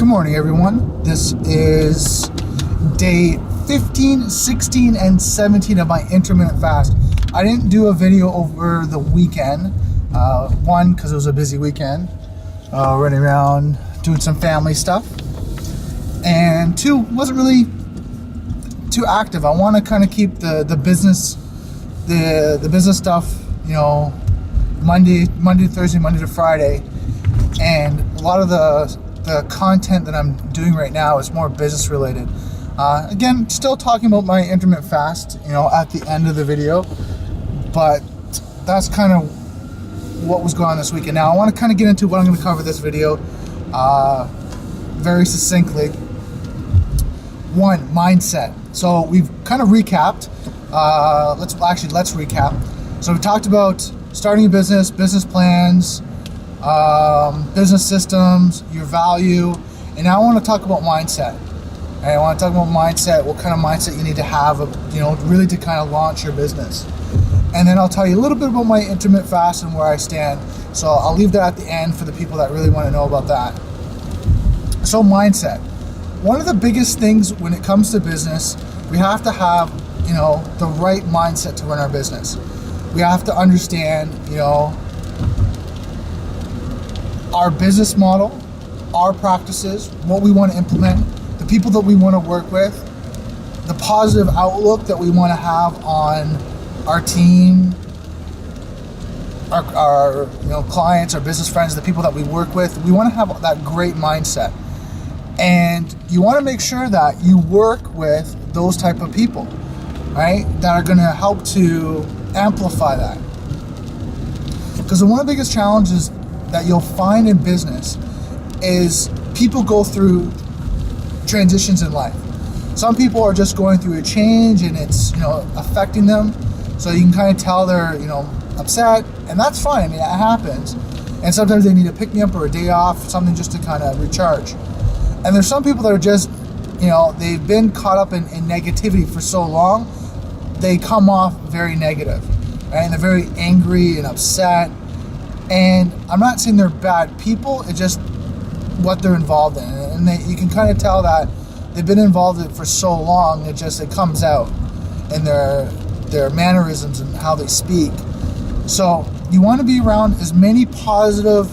Good morning, everyone. This is day 15, 16, and 17 of my intermittent fast. I didn't do a video over the weekend. One, because it was a busy weekend, running around doing some family stuff. And two, wasn't really too active. I want to kind of keep the business, the business stuff, you know, Monday to Thursday, Monday to Friday. And a lot of the content that I'm doing right now is more business related. Again, still talking about my intermittent fast, you know, at the end of the video, but that's kind of what was going on this weekend. Now I want to kind of get into what I'm going to cover this video very succinctly. One, mindset. So we've kind of recapped. Let's recap. So we talked about starting a business, business plans, business systems, your value, and now I want to talk about mindset. And I want to talk about mindset, what kind of mindset you need to have, you know, really to kind of launch your business. And then I'll tell you a little bit about my intermittent fast and where I stand. So I'll leave that at the end for the people that really want to know about that. So mindset. One of the biggest things when it comes to business, we have to have, you know, the right mindset to run our business. We have to understand, you know, our business model, our practices, what we want to implement, the people that we want to work with, the positive outlook that we want to have on our team, our you know, clients, our business friends, the people that we work with. We want to have that great mindset. And you want to make sure that you work with those type of people, right? That are going to help to amplify that. Because one of the biggest challenges that you'll find in business is people go through transitions in life. Some people are just going through a change and it's, you know, affecting them. So you can kind of tell they're, you know, upset, and that's fine. I mean, it happens. And sometimes they need a pick-me-up or a day off, something just to kind of recharge. And there's some people that are just, you know, they've been caught up in negativity for so long, they come off very negative, right? And they're very angry and upset. And I'm not saying they're bad people, it's just what they're involved in. And you can kind of tell that they've been involved in it for so long, it comes out in their mannerisms and how they speak. So you want to be around as many positive,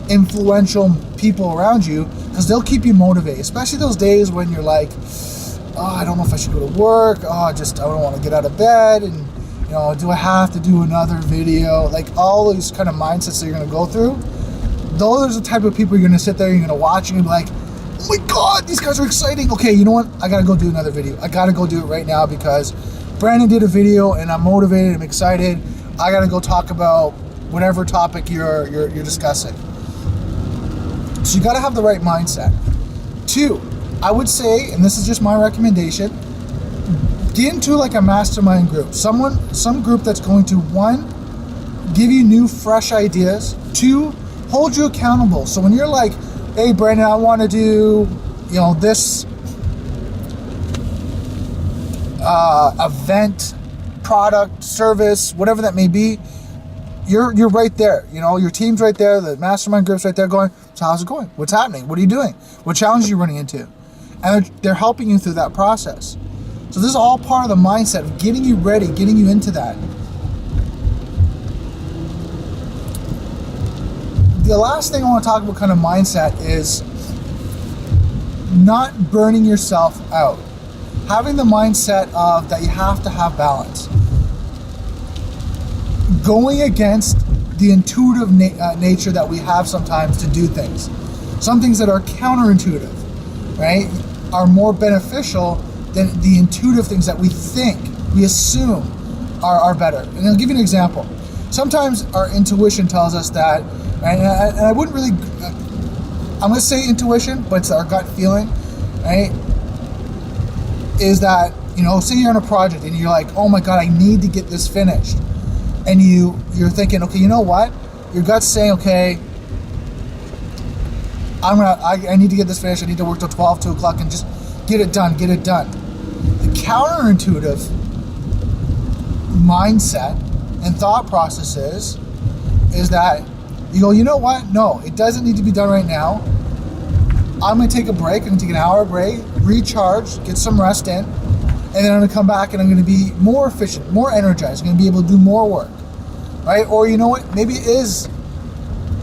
influential people around you, because they'll keep you motivated, especially those days when you're like, oh, I don't know if I should go to work, I don't want to get out of bed, and you know, do I have to do another video? Like all these kind of mindsets that you're going to go through, those are the type of people you're going to sit there, you're going to watch and you're like, oh my God, these guys are exciting. Okay, you know what? I got to go do another video. I got to go do it right now because Brandon did a video and I'm motivated, I'm excited. I got to go talk about whatever topic you're discussing. So you got to have the right mindset. Two, I would say, and this is just my recommendation, get into like a mastermind group. Some group that's going to, one, give you new, fresh ideas. Two, hold you accountable. So when you're like, hey, Brandon, I want to do, you know, this event, product, service, whatever that may be, you're right there. You know, your team's right there. The mastermind group's right there going, so how's it going? What's happening? What are you doing? What challenges are you running into? And they're helping you through that process. So this is all part of the mindset of getting you ready, getting you into that. The last thing I want to talk about kind of mindset is not burning yourself out. Having the mindset of that you have to have balance. Going against the intuitive nature that we have sometimes to do things. Some things that are counterintuitive, right, are more beneficial than the intuitive things that we think, we assume are better. And I'll give you an example. Sometimes our intuition tells us that, and I wouldn't really, I'm going to say intuition, but it's our gut feeling, right? Is that, you know, say you're on a project and you're like, oh my God, I need to get this finished. And you're thinking, okay, you know what? Your gut's saying, okay, I need to get this finished. I need to work till 12, 2 o'clock and just get it done. The counterintuitive mindset and thought processes is that you go, you know what? No, it doesn't need to be done right now. I'm going to take a break. I'm going to take an hour break, recharge, get some rest in, and then I'm going to come back and I'm going to be more efficient, more energized. I'm going to be able to do more work, right? Or you know what? Maybe it is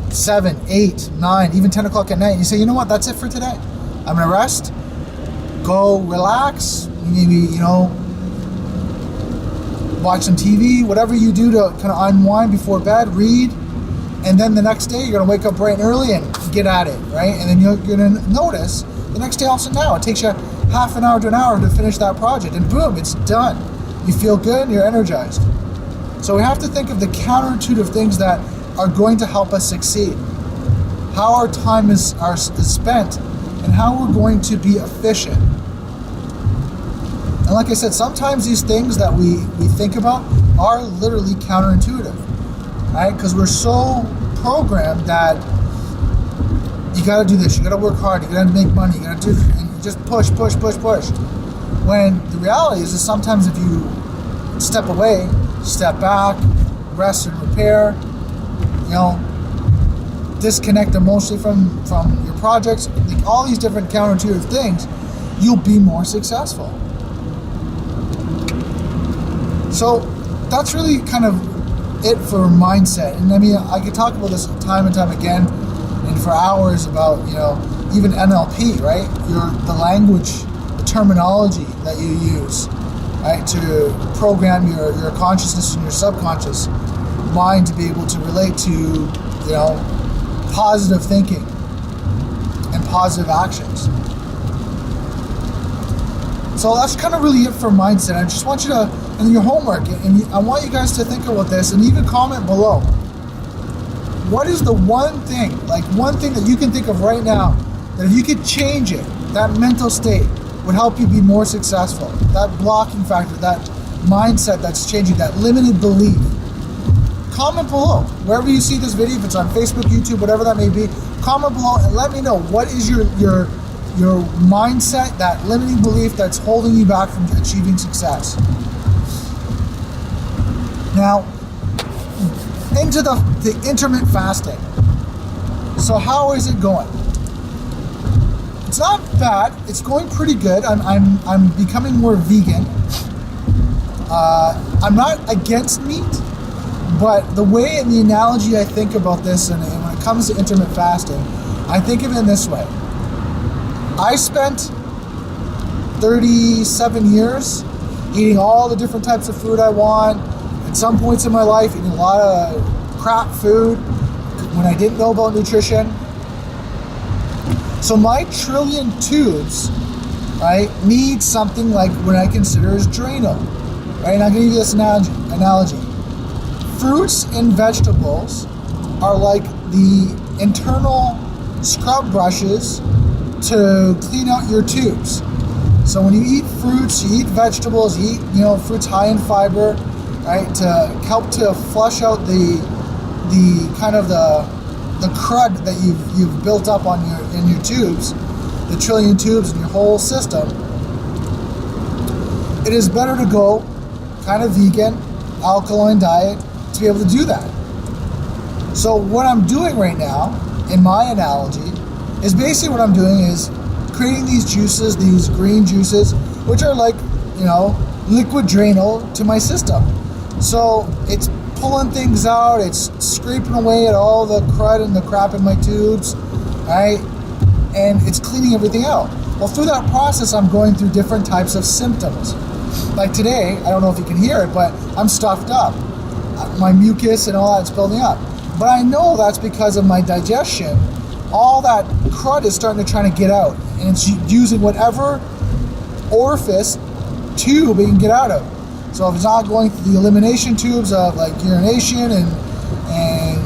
7, 8, 9, even 10 o'clock at night. And you say, you know what? That's it for today. I'm going to rest, go relax, maybe, you know, watch some TV, whatever you do to kind of unwind before bed, read, and then the next day you're going to wake up bright and early and get at it, right? And then you're going to notice the next day also now it takes you half an hour to an hour to finish that project, and boom, it's done. You feel good and you're energized. So we have to think of the counterintuitive things that are going to help us succeed, how our time is spent, and how we're going to be efficient. And like I said, sometimes these things that we think about are literally counterintuitive, right? Because we're so programmed that you got to do this, you got to work hard, you got to make money, you got to do, and you just push. When the reality is that sometimes if you step away, step back, rest and repair, you know, disconnect emotionally from your projects, like all these different counterintuitive things, you'll be more successful. So that's really kind of it for mindset. And I mean, I could talk about this time and time again and for hours about, you know, even NLP, right? The language, the terminology that you use, right, to program your consciousness and your subconscious mind to be able to relate to, you know, positive thinking and positive actions. So that's kind of really it for mindset. I just want you to, in your homework, and I want you guys to think about this and even comment below. What is the one thing that you can think of right now that if you could change it, that mental state would help you be more successful? That blocking factor, that mindset that's changing, that limited belief. Comment below. Wherever you see this video, if it's on Facebook, YouTube, whatever that may be, comment below and let me know what is your mindset, that limiting belief that's holding you back from achieving success. Now, into the intermittent fasting. So how is it going? It's not bad. It's going pretty good. I'm becoming more vegan. I'm not against meat, but the way and the analogy I think about this, and when it comes to intermittent fasting, I think of it in this way. I spent 37 years eating all the different types of food I want. At some points in my life, eating a lot of crap food when I didn't know about nutrition. So my trillion tubes, right, need something like what I consider as Drano, right? And I'm going to give you this analogy. Fruits and vegetables are like the internal scrub brushes to clean out your tubes. So when you eat fruits, you eat vegetables, you eat, you know, fruits high in fiber, right, to help to flush out the kind of the crud that you've built up in your tubes, the trillion tubes in your whole system. It is better to go kind of vegan, alkaline diet to be able to do that. So what I'm doing right now, in my analogy, is basically what I'm doing is creating these juices, these green juices, which are like, you know, liquid Drano to my system. So it's pulling things out, it's scraping away at all the crud and the crap in my tubes, right? And it's cleaning everything out. Well, through that process, I'm going through different types of symptoms. Like today, I don't know if you can hear it, but I'm stuffed up. My mucus and all that's building up. But I know that's because of my digestion. All that crud is starting to try to get out, and it's using whatever orifice tube it can get out of. So if it's not going through the elimination tubes of like urination and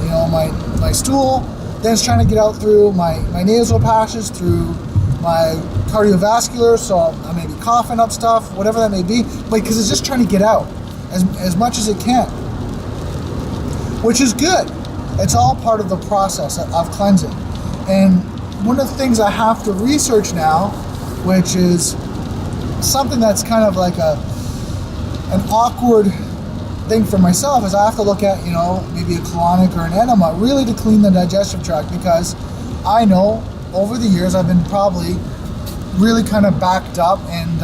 you know my stool, then it's trying to get out through my nasal passages, through my cardiovascular, so I may be coughing up stuff, whatever that may be, but because it's just trying to get out as much as it can, which is good. It's all part of the process of cleansing. And one of the things I have to research now, which is something that's kind of like an awkward thing for myself, is I have to look at, you know, maybe a colonic or an enema really to clean the digestive tract, because I know over the years, I've been probably really kind of backed up, and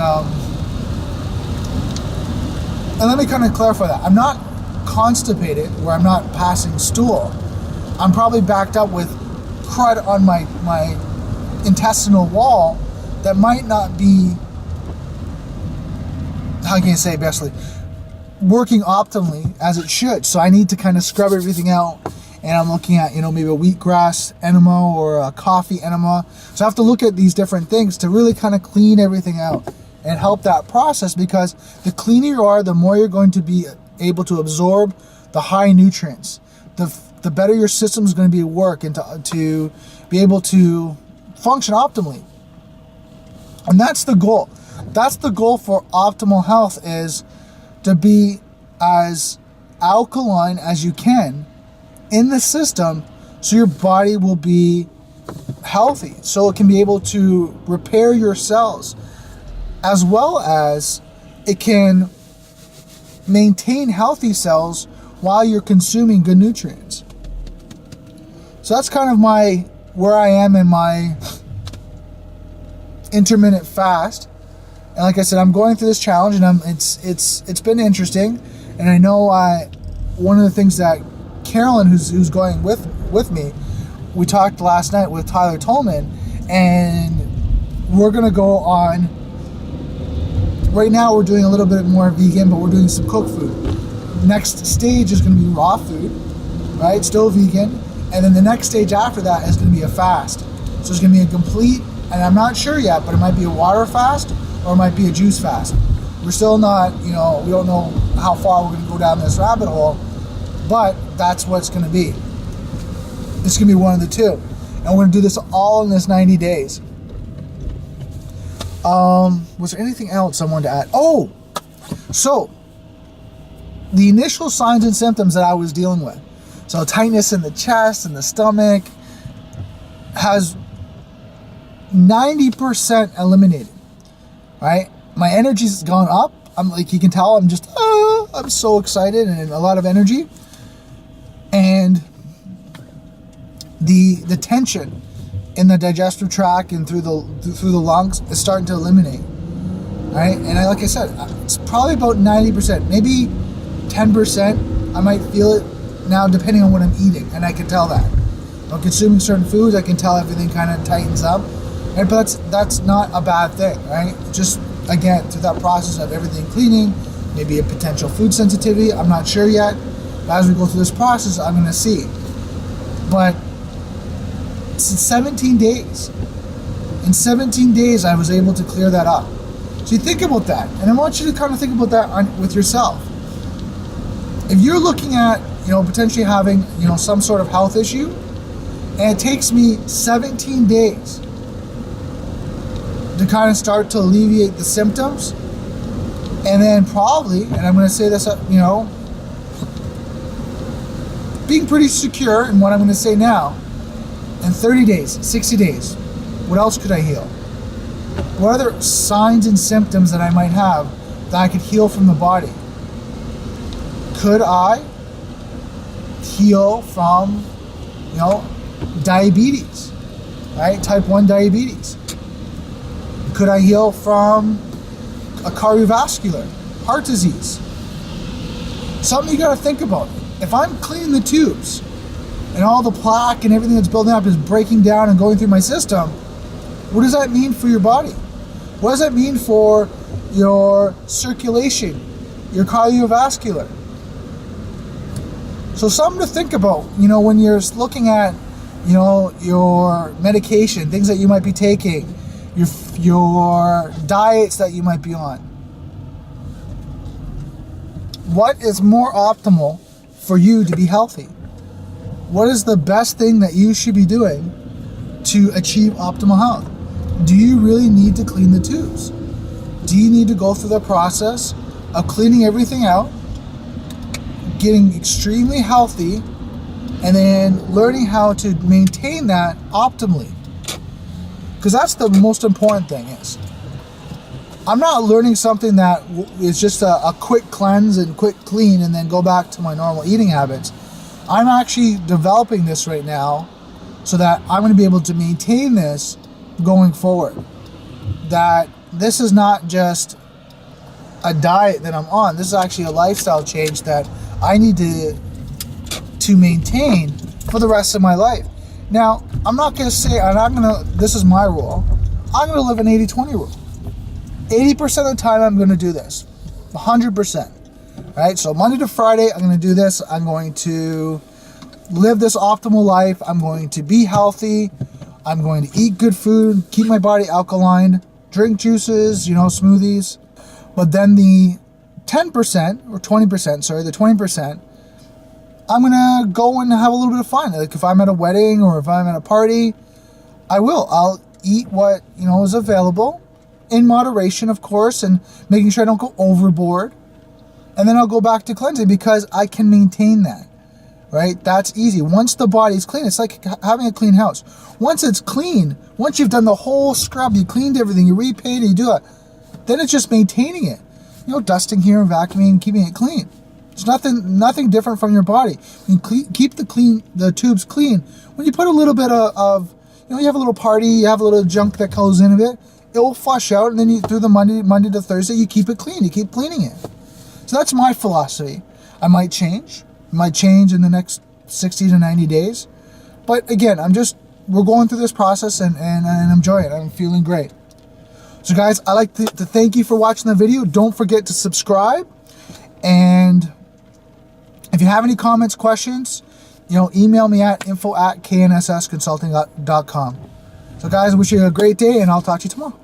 let me kind of clarify that. I'm not constipated where I'm not passing stool. I'm probably backed up with crud on my intestinal wall that might not be, how can you say bestly, working optimally as it should. So I need to kind of scrub everything out, and I'm looking at, maybe a wheatgrass enema or a coffee enema. So I have to look at these different things to really kind of clean everything out and help that process, because the cleaner you are, the more you're going to be able to absorb the high nutrients. The better your system is going to be at work, and to be able to function optimally. And that's the goal. That's the goal for optimal health, is to be as alkaline as you can in the system, so your body will be healthy, so it can be able to repair your cells, as well as it can maintain healthy cells while you're consuming good nutrients. So that's kind of where I am in my intermittent fast. And like I said, I'm going through this challenge, and it's been interesting. And I know one of the things that Carolyn, who's going with me, we talked last night with Tyler Tolman, and we're gonna go on. Right now we're doing a little bit more vegan, but we're doing some cooked food. Next stage is gonna be raw food, right? Still vegan. And then the next stage after that is gonna be a fast. So it's gonna be a complete, and I'm not sure yet, but it might be a water fast or it might be a juice fast. We're still not, we don't know how far we're gonna go down this rabbit hole, but that's what it's gonna be. It's gonna be one of the two. And we're gonna do this all in this 90 days. Was there anything else I wanted to add? Oh, so the initial signs and symptoms that I was dealing with, so tightness in the chest and the stomach, has 90% eliminated, right? My energy's gone up. I'm like, you can tell, I'm so excited and a lot of energy. And the tension in the digestive tract and through the lungs is starting to eliminate, right? And like I said, it's probably about 90%, maybe 10%. I might feel it now, depending on what I'm eating, and I can tell that. If I'm consuming certain foods, I can tell everything kind of tightens up, right? But that's not a bad thing, right? Just again, through that process of everything cleaning, maybe a potential food sensitivity. I'm not sure yet, but as we go through this process, I'm going to see. But since 17 days. In 17 days, I was able to clear that up. So you think about that, and I want you to kind of think about that with yourself. If you're looking at, potentially having, some sort of health issue, and it takes me 17 days to kind of start to alleviate the symptoms, and then probably, and I'm going to say this, being pretty secure in what I'm going to say now, in 30 days, 60 days, what else could I heal? What other signs and symptoms that I might have that I could heal from the body? Could I heal from, diabetes, right? Type 1 diabetes. Could I heal from a cardiovascular, heart disease? Something you got to think about. If I'm cleaning the tubes, and all the plaque and everything that's building up is breaking down and going through my system, what does that mean for your body? What does that mean for your circulation, your cardiovascular? So something to think about, when you're looking at, your medication, things that you might be taking, your diets that you might be on. What is more optimal for you to be healthy? What is the best thing that you should be doing to achieve optimal health? Do you really need to clean the tubes? Do you need to go through the process of cleaning everything out, getting extremely healthy, and then learning how to maintain that optimally? Because that's the most important thing is, I'm not learning something that is just a quick cleanse and quick clean and then go back to my normal eating habits. I'm actually developing this right now so that I'm going to be able to maintain this going forward. That this is not just a diet that I'm on. This is actually a lifestyle change that I need to maintain for the rest of my life. Now, I'm not going to say, this is my rule, I'm going to live an 80-20 rule. 80% of the time I'm going to do this. 100%. Right? So Monday to Friday, I'm going to do this. I'm going to live this optimal life. I'm going to be healthy. I'm going to eat good food, keep my body alkaline, drink juices, smoothies. But then the 10% or 20%, sorry, the 20%, I'm going to go and have a little bit of fun. Like if I'm at a wedding or if I'm at a party, I'll eat what, is available in moderation, of course, and making sure I don't go overboard. And then I'll go back to cleansing because I can maintain that, right? That's easy. Once the body's clean, it's like having a clean house. Once it's clean, once you've done the whole scrub, you cleaned everything, you repainted, you do it, then it's just maintaining it. Dusting here and vacuuming, keeping it clean. It's nothing different from your body. You keep the tubes clean. When you put a little bit of you have a little party, you have a little junk that goes in it will flush out, and then through the Monday to Thursday, you keep it clean. You keep cleaning it. So that's my philosophy. I might change. It might change in the next 60 to 90 days. But again, we're going through this process and I'm enjoying it. I'm feeling great. So guys, I'd like to thank you for watching the video. Don't forget to subscribe. And if you have any comments, questions, email me at info@knssconsulting.com. So guys, I wish you a great day, and I'll talk to you tomorrow.